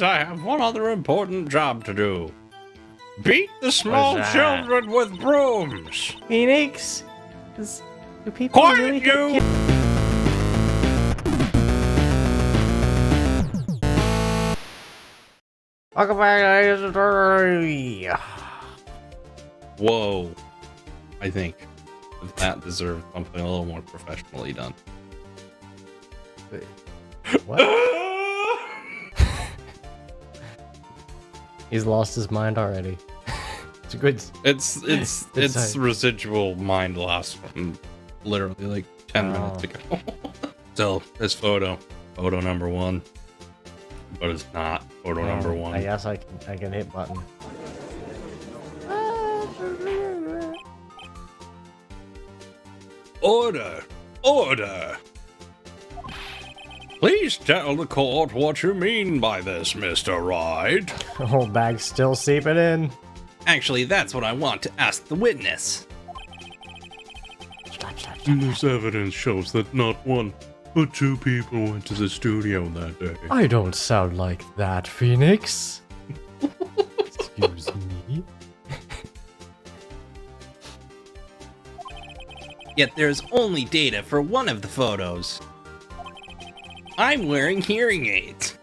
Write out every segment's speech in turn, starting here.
I have one other important job to do. Beat the small children with brooms. Phoenix? Do people Quiet, really you! Welcome back to Attorney. Whoa. I think that deserves something a little more professionally done. Wait, what? He's lost his mind already. It's a good. It's residual mind loss from literally like 10 minutes ago. So this photo number 1, but it's not photo number 1. I guess I can hit button. Order! Order! Please tell the court what you mean by this, Mr. Wright. Oldbag's still seeping in. Actually, that's what I want to ask the witness. Stop. This evidence shows that not one, but 2 people went to the studio that day. I don't sound like that, Phoenix. Excuse me. Yet there's only data for one of the photos. I'm wearing hearing aids.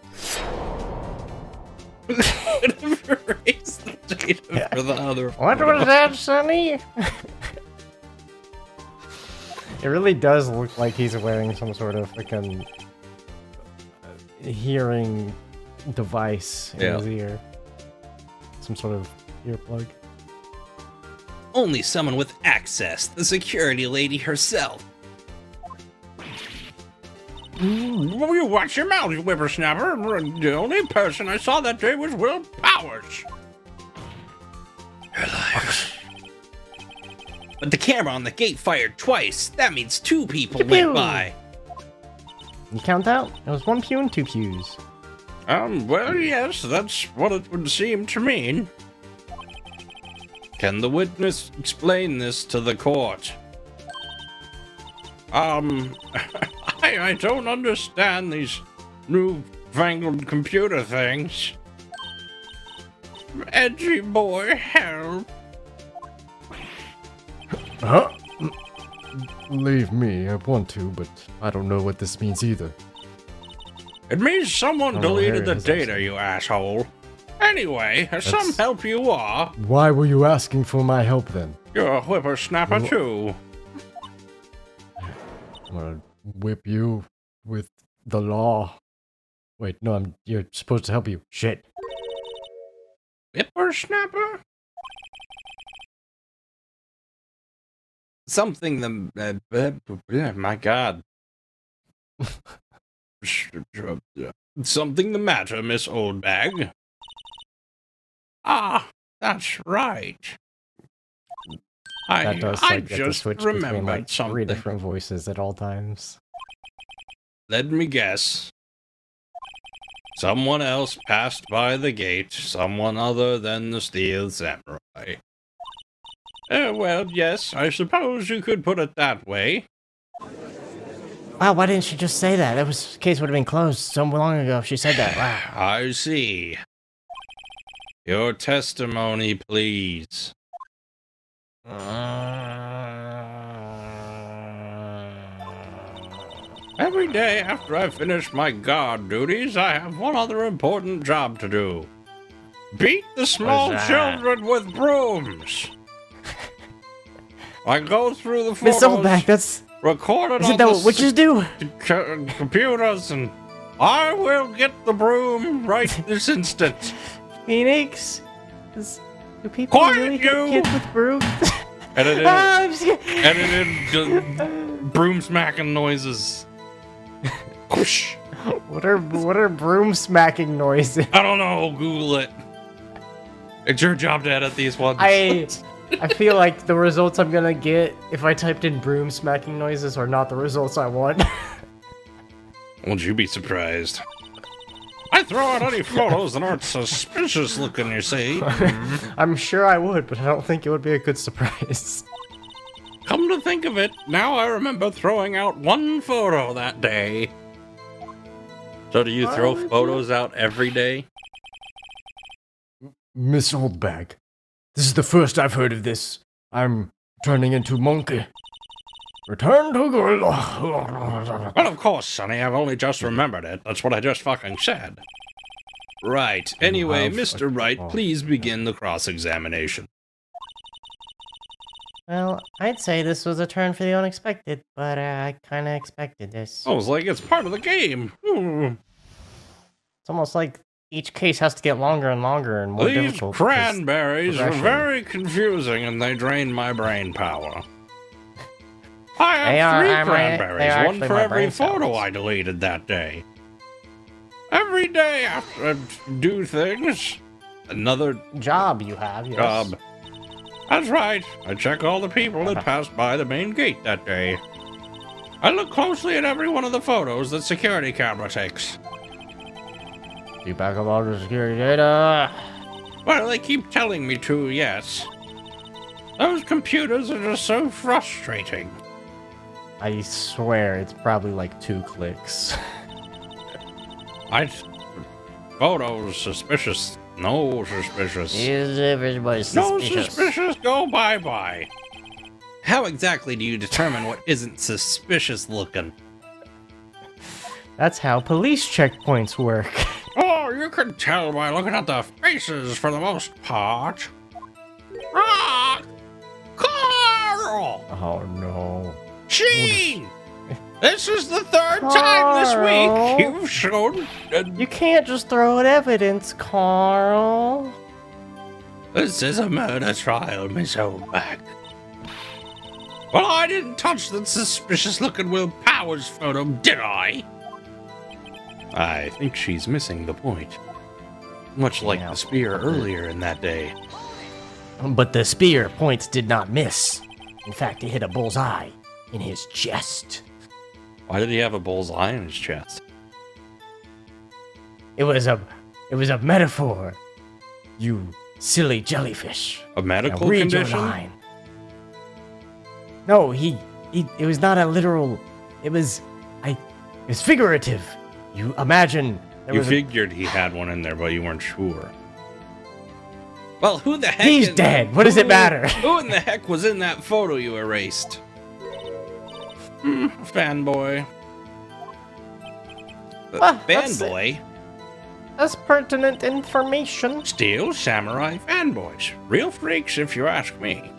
Erase the data for the other What photo. was that, Sonny? It really does look like he's wearing some sort of freaking hearing device in his ear. Some sort of earplug. Only someone with access, the security lady herself. Will you watch your mouth, you whippersnapper? The only person I saw that day was Will Powers. You're liars. But the camera on the gate fired twice. That means 2 people went by. You count out? It was 1 pew and 2 pews. Well, yes, that's what it would seem to mean. Can the witness explain this to the court? I don't understand these newfangled computer things. Edgy boy, help. Huh? Leave me, I want to, but I don't know what this means either. It means someone Oh, deleted there the it is, data, you asshole. Anyway, some help you are. Why were you asking for my help then? You're a whippersnapper too. I'm gonna whip you with the law. Wait, no, you're supposed to help you. Shit. Whippersnapper? Something my god. Something the matter, Miss Oldbag? Ah, that's right. That does I like get to just switch between remembered like 3 something. different voices at all times. Let me guess. Someone else passed by the gate, someone other than the Steel Samurai. Well, yes, I suppose you could put it that way. Wow, why didn't she just say that? That case would have been closed so long ago if she said that. Wow. I see. Your testimony, please. Every day after I finish my guard duties, I have one other important job to do. Beat the small children with brooms. I go through the Miss photos, Oldbag, that's... record it Isn't on that the what witches do? computers, and I will get the broom right this instant. Phoenix? Do people Quiet, really hit you! kids with brooms? Edited, Ah, I'm scared. edited broom smacking noises. Whoosh. What are broom smacking noises? I don't know. Google it. It's your job to edit these ones. I feel like the results I'm gonna get if I typed in broom smacking noises are not the results I want. Won't you be surprised? I throw out any photos that aren't suspicious looking, you see. I'm sure I would, but I don't think it would be a good surprise. Come to think of it, now I remember throwing out 1 photo that day. So do you throw photos out every day? Miss Oldbag, this is the first I've heard of this. I'm turning into monkey. Return to good. Well, of course, Sonny, I've only just remembered it. That's what I just fucking said. Right. Anyway, Mr. Wright, please begin the cross-examination. Well, I'd say this was a turn for the unexpected, but I kind of expected this. Oh, it's like it's part of the game. It's almost like each case has to get longer and longer and more These difficult. cranberries are very confusing and they drain my brain power. I have three cranberries, one for every photo I deleted that day. Every day after I do things, another job you have, yes. Job. That's right. I check all the people that passed by the main gate that day. I look closely at every one of the photos that security camera takes. You back up all the security data. Well, they keep telling me to, yes. Those computers are just so frustrating. I swear, it's probably like 2 clicks. Photos suspicious. No suspicious. Is everybody suspicious? No suspicious, go bye-bye. How exactly do you determine what isn't suspicious looking? That's how police checkpoints work. Oh, you can tell by looking at the faces for the most part. Ah! Carl! Oh no. Sheen! This is the 3rd time this week you've shown... You can't just throw out evidence, Carl. This is a murder trial, Miss Oldbag. Well, I didn't touch that suspicious-looking Will Powers photo, did I? I think she's missing the point. Much like the spear earlier in that day. But the spear points did not miss. In fact, it hit a bullseye in his chest. Why did he have a bullseye in his chest? It was a metaphor. You silly jellyfish. A medical read condition? Your line. No, it was not a literal. It was figurative. You imagine. You figured he had one in there, but you weren't sure. Well, who the heck? He's dead. What does it matter? Who in the heck was in that photo you erased? Fanboy. Fanboy? That's pertinent information. Steel samurai fanboys. Real freaks, if you ask me.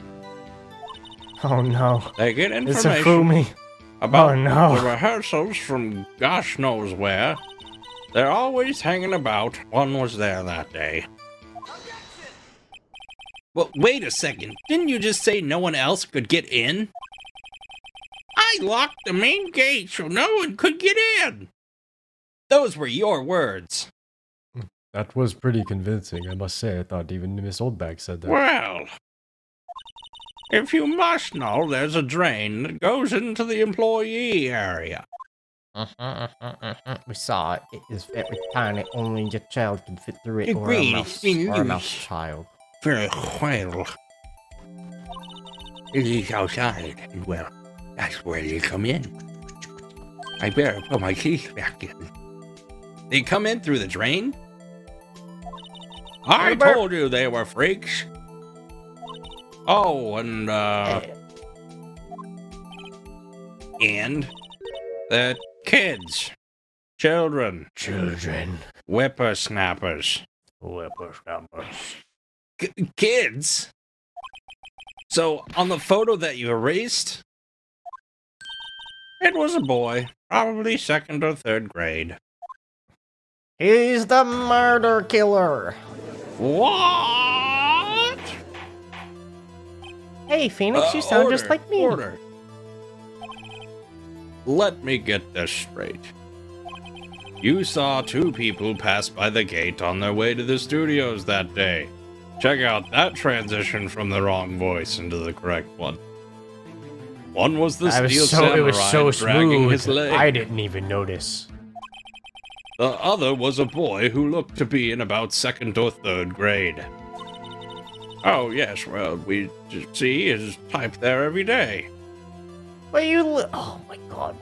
Oh no. They get It's a information Fumi. about Oh, no. the rehearsals from gosh knows where. They're always hanging about. One was there that day. Well, wait a second. Didn't you just say no one else could get in? I locked the main gate so no one could get in. Those were your words. That was pretty convincing, I must say. I thought even Miss Oldbag said that. Well, if you must know, there's a drain that goes into the employee area. We saw it. It is very tiny. Only your child can fit through it, Agreed. or a mouse child. Very well. It is outside. Well, that's where you come in. I better put my keys back in. They come in through the drain? I told you they were freaks. Oh, and the kids. Children. Whippersnappers. Kids? So, on the photo that you erased, it was a boy, probably 2nd or 3rd grade. He's the murder killer. What? Hey, Phoenix, you sound just like me. Order. Let me get this straight. You saw 2 people pass by the gate on their way to the studios that day. Check out that transition from the wrong voice into the correct one. One was the steel samurai it was so dragging his smooth. leg. I didn't even notice. The other was a boy who looked to be in about 2nd or 3rd grade. Oh yes, well, we see his type there every day. But oh my god.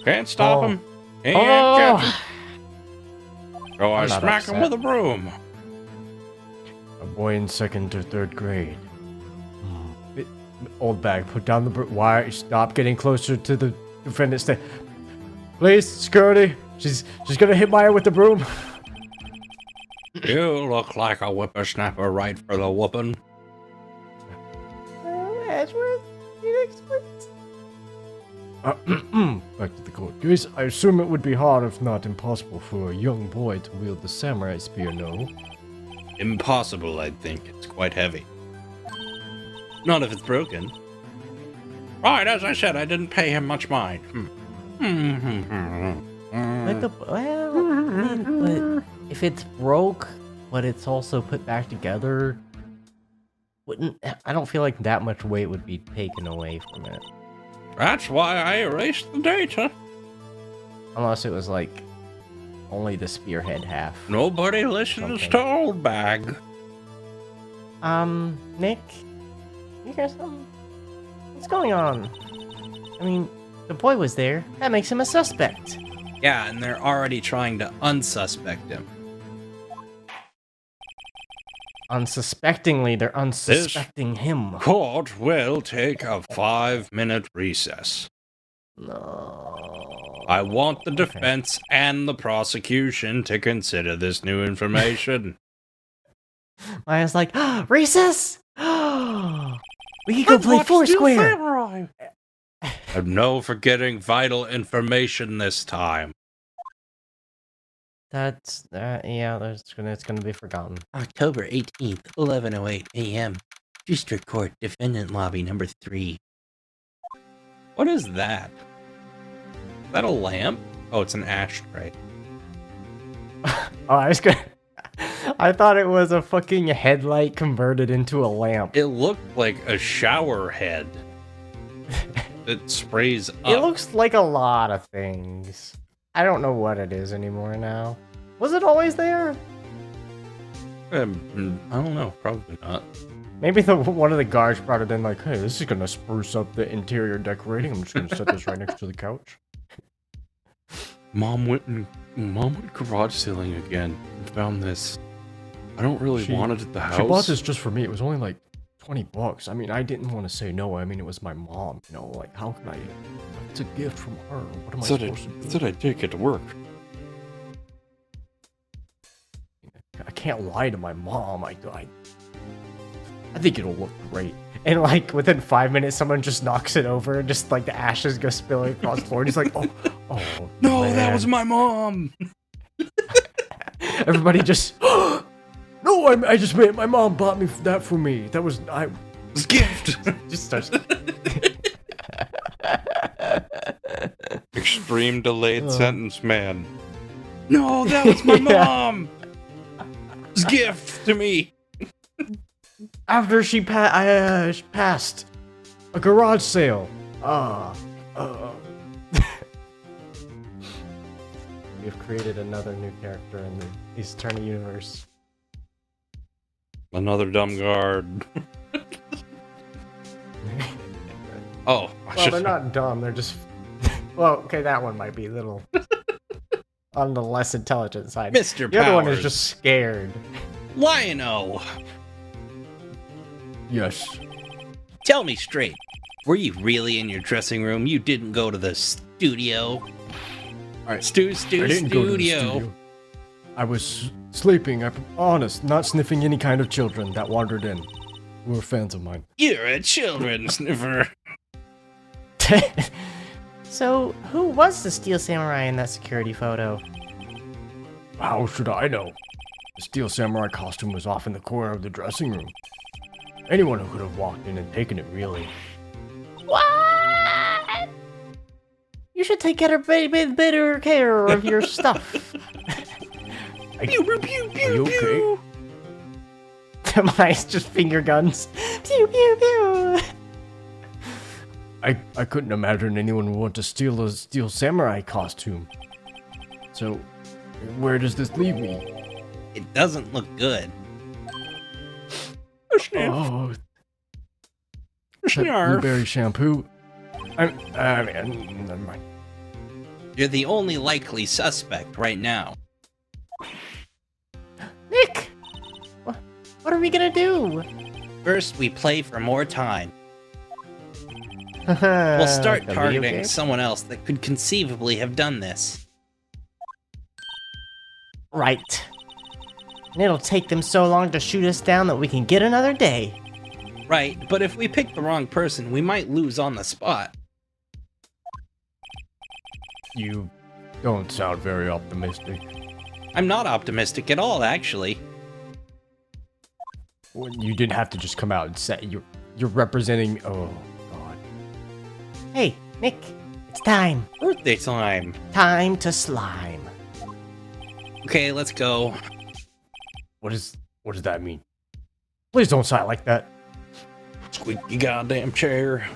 Can't stop him. Can't catch him. So I smack him with a broom. A boy in 2nd or 3rd grade. Oldbag, put down the broom. Why? Stop getting closer to the defendant's stand. Please, security. She's gonna hit Maya with the broom. You look like a whippersnapper right for the whooping. Edgeworth, Phoenix Wright. Back to the court case. I assume it would be hard, if not impossible, for a young boy to wield the samurai spear, no? Impossible, I think. It's quite heavy. Not if it's broken. Right, as I said, I didn't pay him much mind. But if it's broke, but it's also put back together, I don't feel like that much weight would be taken away from it. That's why I erased the data. Unless it was like only the spearhead half. Nobody listens to Oldbag. Nick, you hear something? What's going on? I mean, the boy was there. That makes him a suspect. Yeah, and they're already trying to unsuspect him. Unsuspectingly, they're unsuspecting him. Court will take a 5-minute recess. No. I want the defense and the prosecution to consider this new information. Maya's like, recess! We can go play Foursquare! And no forgetting vital information this time. That's, yeah, it's gonna be forgotten. October 18th, 11:08 a.m. District Court, Defendant Lobby number 3. What is that? Is that a lamp? Oh, it's an ashtray. Oh, I thought it was a fucking headlight converted into a lamp. It looked like a shower head. It sprays up. It looks like a lot of things. I don't know what it is anymore now. Was it always there? I don't know. Probably not. Maybe one of the guards brought it in like, hey, this is gonna spruce up the interior decorating. I'm just gonna set this right next to the couch. Mom went garage sailing again and found this. I don't really want it at the house. She bought this just for me. It was only like $20. I mean, I didn't want to say no. I mean, it was my mom. You know, like, how can I? It's a gift from her. What am I supposed to do? Said I'd take it to work. I can't lie to my mom. I think it'll look great. And like within 5 minutes, someone just knocks it over, and just like the ashes go spilling across the floor. And he's like, oh, No, man. that was my mom. Everybody just. No, I just made. My mom bought me that for me. That was It's a gift. Just starts. Extreme delayed sentence, man. No, that was my mom. It's a gift to me. After she passed a garage sale. We've created another new character in the Ace Attorney universe. Another dumb guard. Oh, Well, they're not dumb. They're just. Well, okay, that one might be a little on the less intelligent side. Mr. The other one is Powers. just scared. Lionel. Yes. Tell me straight. Were you really in your dressing room? You didn't go to the studio? Alright. Stu I didn't go to the studio. I was sleeping. I'm honest, not sniffing any kind of children that wandered in. Who were fans of mine. You're a children sniffer. So, who was the Steel Samurai in that security photo? How should I know? The steel samurai costume was off in the corner of the dressing room. Anyone who could have walked in and taken it, really. What? You should take better care of your stuff. Pew, pew, pew, Are you pew, okay? Mine's just finger guns. Pew pew pew. I couldn't imagine anyone would want to steal a steel samurai costume. So, where does this leave me? It doesn't look good. Oh, that Snarf. blueberry shampoo. I mean, never mind. You're the only likely suspect right now. Nick, what What are we gonna do? First, we play for more time. We'll We'll start targeting someone else that could conceivably have done this. Right. And it'll take them so long to shoot us down that we can get another day. Right, but if we pick the wrong person, we might lose on the spot. You don't sound very optimistic. I'm not optimistic at all, actually. Well, you didn't have to just come out and say you're representing. Oh God. Hey, Nick, it's time. Birthday time. Time to slime. Okay, let's go. What does that mean? Please don't sigh like that. Squeaky goddamn chair.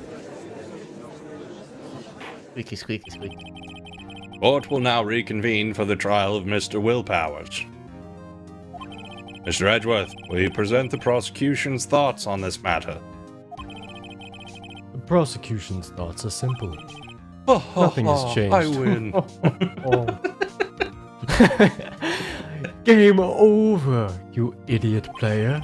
Squeaky, squeaky, squeaky. Court will now reconvene for the trial of Mr. Willpowers. Mr. Edgeworth, will you present the prosecution's thoughts on this matter? The prosecution's thoughts are simple. Nothing has changed. I win. Game over, you idiot player.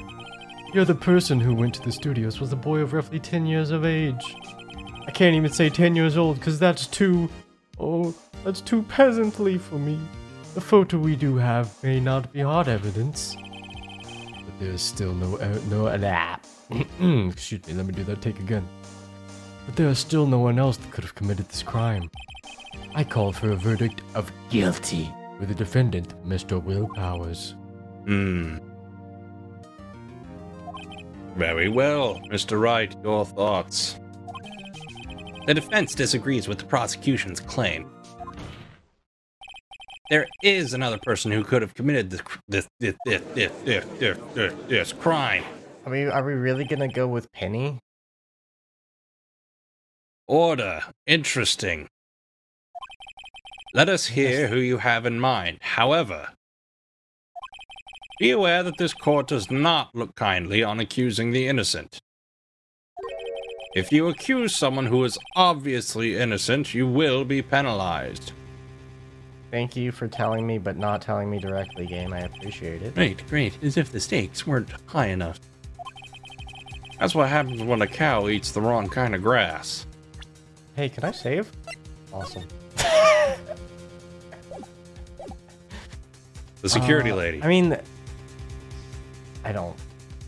You're the person who went to the studios was a boy of roughly 10 years of age. I can't even say 10 years old because that's too peasantly for me. The photo we do have may not be hard evidence, but there's still excuse me, let me do that take again. But there is still no one else that could have committed this crime. I call for a verdict of guilty with the defendant, Mr. Willpowers. Very well. Mr. Wright, your thoughts? The defense disagrees with the prosecution's claim. There is another person who could have committed this crime. Are we really gonna go with Penny? Order. Interesting. Let us hear who you have in mind. However, be aware that this court does not look kindly on accusing the innocent. If you accuse someone who is obviously innocent, you will be penalized. Thank you for telling me, but not telling me directly, game. I appreciate it. Great. As if the stakes weren't high enough. That's what happens when a cow eats the wrong kind of grass. Hey, can I save? Awesome. The security lady. I mean, I don't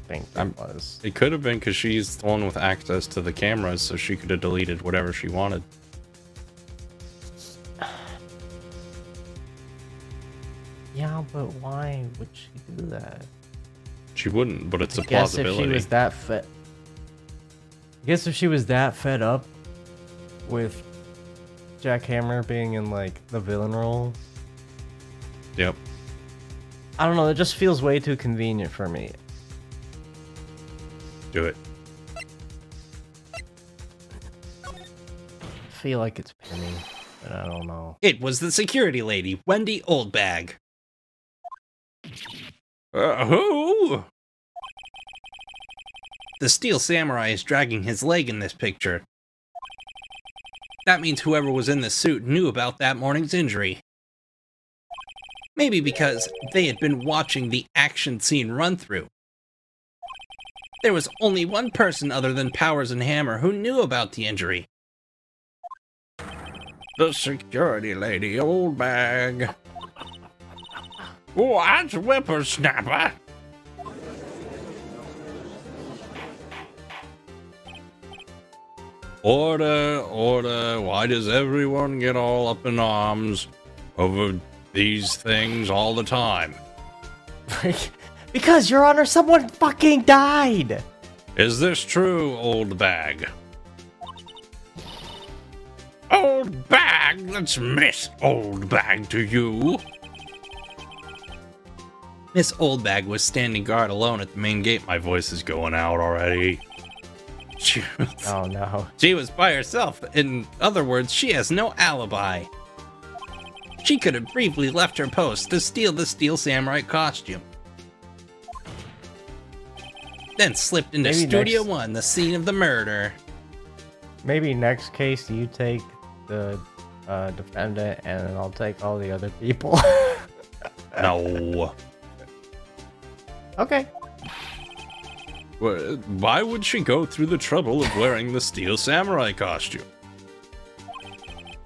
think it was. It could have been because she's the one with access to the cameras, so she could have deleted whatever she wanted. Yeah, but why would she do that? She wouldn't, but it's a I guess if plausibility. she was that I guess if she was that fed up with Jackhammer being in, like, the villain role. Yep. I don't know, it just feels way too convenient for me. Do it. I feel like it's Penny, but I don't know. It was the security lady, Wendy Oldbag. Who? The Steel Samurai is dragging his leg in this picture. That means whoever was in the suit knew about that morning's injury. Maybe because they had been watching the action scene run through. There was only one person other than Powers and Hammer who knew about the injury. The security lady, Oldbag. What, whippersnapper? Order. Why does everyone get all up in arms over these things all the time? Because, Your Honor, someone fucking died! Is this true, Oldbag? Oldbag? Let's Miss Oldbag to you. Miss Oldbag was standing guard alone at the main gate. My voice is going out already. Oh no. She was by herself. In other words, she has no alibi. She could have briefly left her post to steal the Steel Samurai costume. Then slipped into Maybe Studio next- 1, the scene of the murder. Maybe next case you take the defendant and I'll take all the other people. No. Okay. Why would she go through the trouble of wearing the steel samurai costume?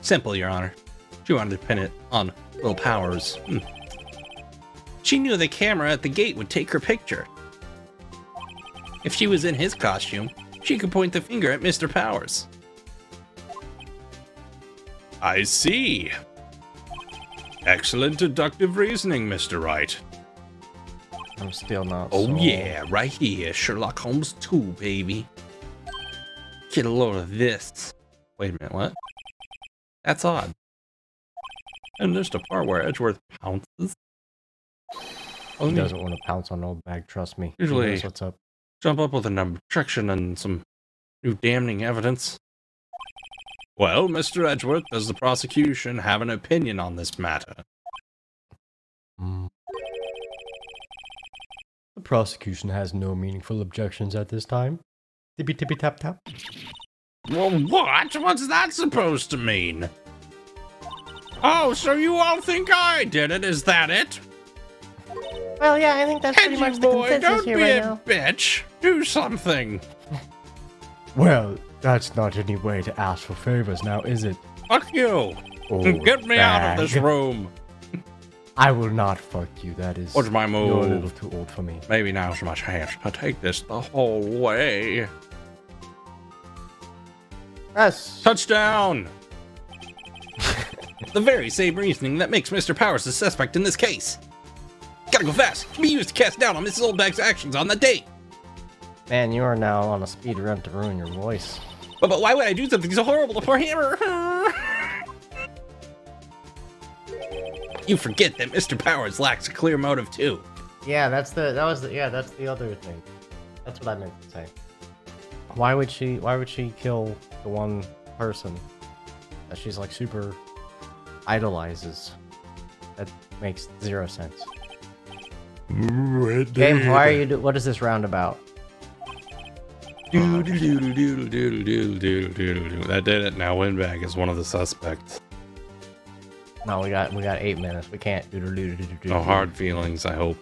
Simple, Your Honor. She wanted to pin it on Will Powers. She knew the camera at the gate would take her picture. If she was in his costume, she could point the finger at Mr. Powers. I see. Excellent deductive reasoning, Mr. Wright. I'm still not. Oh sold. yeah, right here, Sherlock Holmes 2, baby. Get a load of this. Wait a minute, what? That's odd. And there's the part where Edgeworth pounces. He doesn't want to pounce on Oldbag, trust me. He Usually- knows what's up. Jump up with an objection and some new damning evidence. Well, Mr. Edgeworth, does the prosecution have an opinion on this matter? The prosecution has no meaningful objections at this time. Tippy tippy tap tap. Well, what? What's that supposed to mean? Oh, so you all think I did it? Is that it? Well, yeah, I think that's pretty Edgy much the boy, consensus don't here be right a now. bitch. Do something. Well, that's not any way to ask for favors now, is it? Fuck you. Oldbag. Get me out of this room. I will not fuck you, that is... What's my You're a little move? too old for me. Maybe now's my chance to take this the whole way. Yes. Touchdown! The very same reasoning that makes Mr. Powers the suspect in this case. Gotta go fast. Can be used to cast doubt on Mrs. Oldbag's actions on that date. Man, you are now on a speed run to ruin your voice. But why would I do something so horrible to poor Hammer? You forget that Mr. Powers lacks a clear motive too. Yeah, that's the other thing. That's what I meant to say. Why would she kill the one person that she's like super idolizes? That makes zero sense. Game, why are you what is this round about? That did it. Now Windbag is one of the suspects. No, we got 8 minutes. We can't do. No hard feelings, I hope.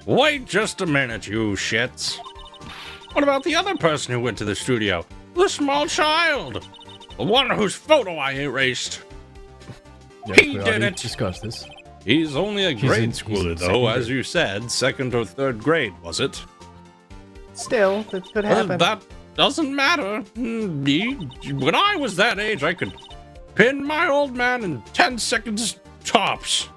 Wait just a minute, you shits. What about the other person who went to the studio? The small child. The one whose photo I erased. Yes, He we did already it. discussed this. He's only a He's in grade schooler, though, second as you said. Second or third grade, was it? Still, that could Well, happen. that doesn't matter. When I was that age, I could pin my old man in 10 seconds tops.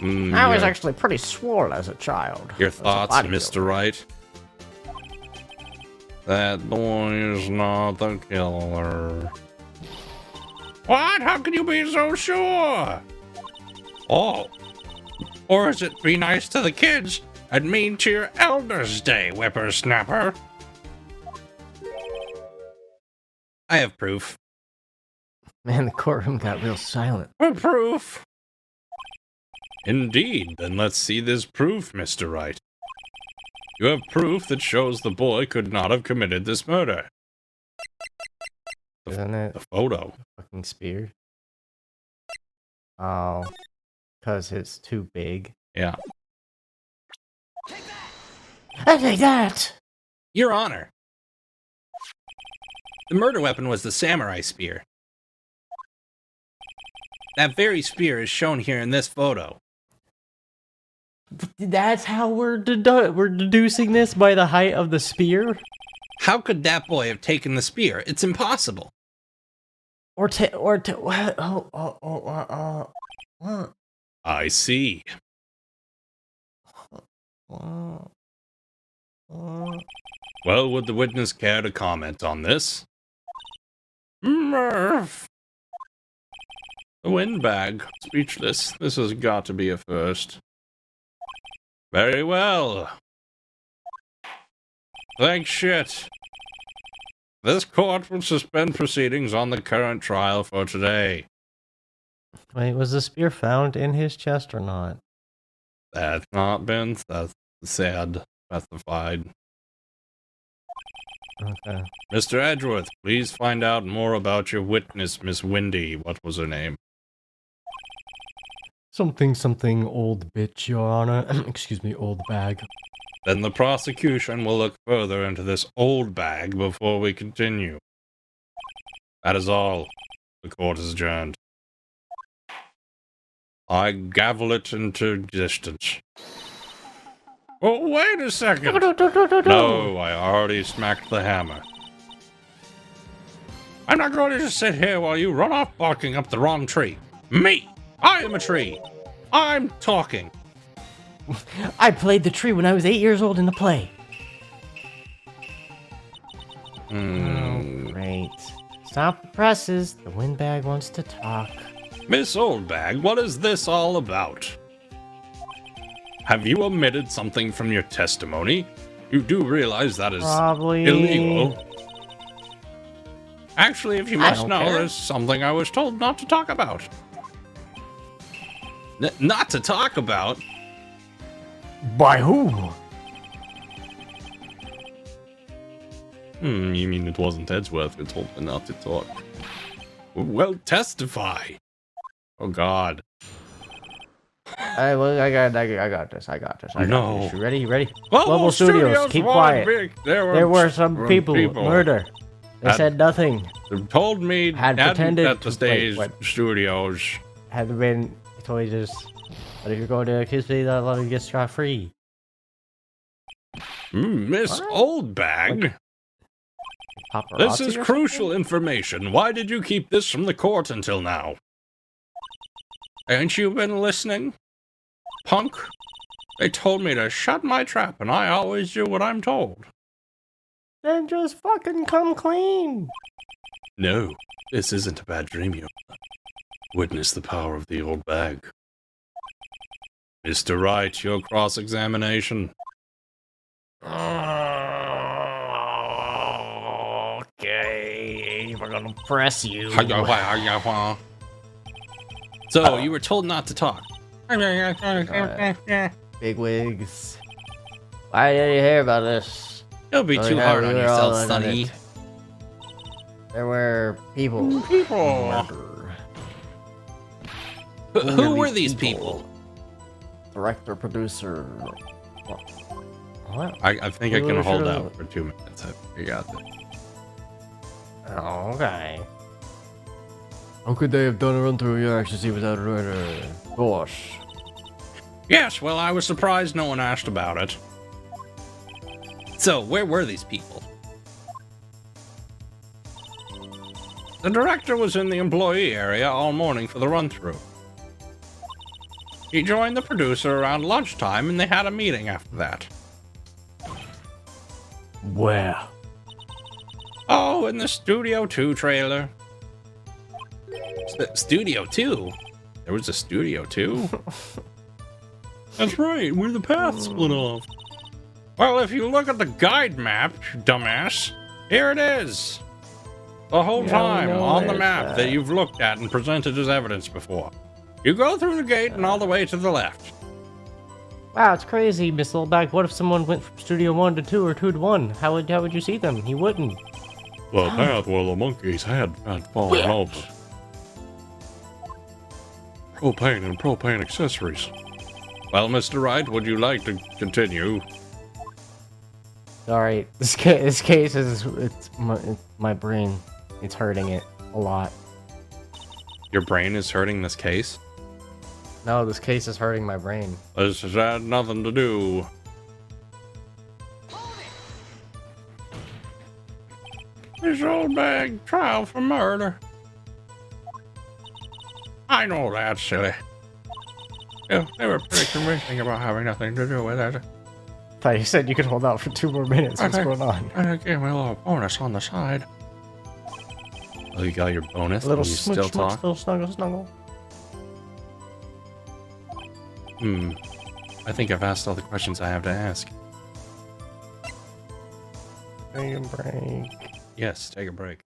I was actually pretty swole as a child. Your As a thoughts, bodybuilder. Mr. Wright? That boy is not the killer. What? How can you be so sure? Oh. Or is it be nice to the kids and mean to your elders' day, whippersnapper? I have proof. Man, the courtroom got real silent. For proof. Indeed, then let's see this proof, Mr. Wright. You have proof that shows the boy could not have committed this murder. Isn't it The photo. fucking spear? Oh, because it's too big. Yeah. I take that! Your Honor. The murder weapon was the samurai spear. That very spear is shown here in this photo. That's how we're deducing this by the height of the spear? How could that boy have taken the spear? It's impossible. What? I see. What? Well, would the witness care to comment on this? Murph. The windbag. Speechless. This has got to be a first. Very well. Thanks, shit. This court will suspend proceedings on the current trial for today. Wait, was the spear found in his chest or not? That's not been said, specified. Okay. Mr. Edgeworth, please find out more about your witness, Miss Windy. What was her name? Something, old bitch, Your Honor. Excuse me, old bag. Then the prosecution will look further into this Oldbag before we continue. That is all. The court is adjourned. I gavel it into existence. Oh, wait a second! No, I already smacked the hammer. I'm not going to just sit here while you run off barking up the wrong tree. Me! I am a tree! I'm talking! I played the tree when I was 8 years old in the play. Oh, great. Stop the presses. The windbag wants to talk. Miss Oldbag, what is this all about? Have you omitted something from your testimony? You do realize that is Probably illegal. Actually, if you must know, care. there's something I was told not to talk about. Not to talk about? By who? You mean it wasn't Edgeworth who told me not to talk? Well, testify. Oh, God. I got this. I got this. No. You ready? You ready? Global Global Studios, keep quiet. There were some people murder. They said nothing. They told me Had pretended at the to- stage wait. studios. Had been totally just. But if you're going to accuse me, that let me get scot free. Miss What? Oldbag. This is crucial information. Why did you keep this from the court until now? Ain't you been listening? Punk? They told me to shut my trap, and I always do what I'm told. Then just fucking come clean. No, this isn't a bad dream, you. Witness the power of the old bag. Mr. Wright, your cross-examination. Okay, we're gonna press you. So, you were told not to talk. Big wigs. Why did you hear about this? Don't be Oh, too yeah, hard we on were all yourself, in Sonny. it. There were people. Murder. Who were these people? Director, producer. What? I think I We can were hold sure- out for 2 minutes. I got this. Oh, okay. How could they have done a run through your accuracy without a writer? Gosh. Yes, well, I was surprised no one asked about it. So, where were these people? The director was in the employee area all morning for the run-through. He joined the producer around lunchtime, and they had a meeting after that. Where? Oh, in the Studio 2 trailer. Studio 2? There was a Studio 2? That's right, where the path split off. Well, if you look at the guide map, dumbass, here it is. The whole Yeah, time we know on the there's map that. that you've looked at and presented as evidence before. You go through the gate and all the way to the left. Wow, it's crazy, Miss Oldbag. What if someone went from Studio 1 to 2 or 2 to 1? How would you see them? He wouldn't. The path where the monkeys had fallen off. Propane and propane accessories. Well, Mr. Wright, would you like to continue? Alright, this case is it's my brain. It's hurting it a lot. Your brain is hurting this case? No, this case is hurting my brain. This has had nothing to do. This old bag trial for murder. I know that's silly. Yeah, they were pretty convincing about having nothing to do with it. Thought you said you could hold out for 2 more minutes. What's Okay. going on? And it gave me a little bonus on the side. Oh, you got your bonus? A little and you smooch, still smooch, talk? little snuggle, snuggle. I think I've asked all the questions I have to ask. Take a break. Yes, take a break.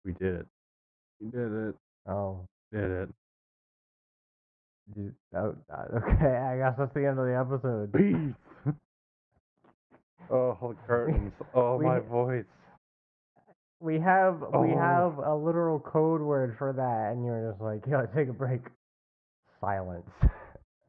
We did it. We did it. Oh. Did it. Okay, I guess that's the end of the episode. Peace. Oh, hold curtains. Oh, We- my voice. We have Oh. a literal code word for that, and you're just like, yeah, take a break. Silence.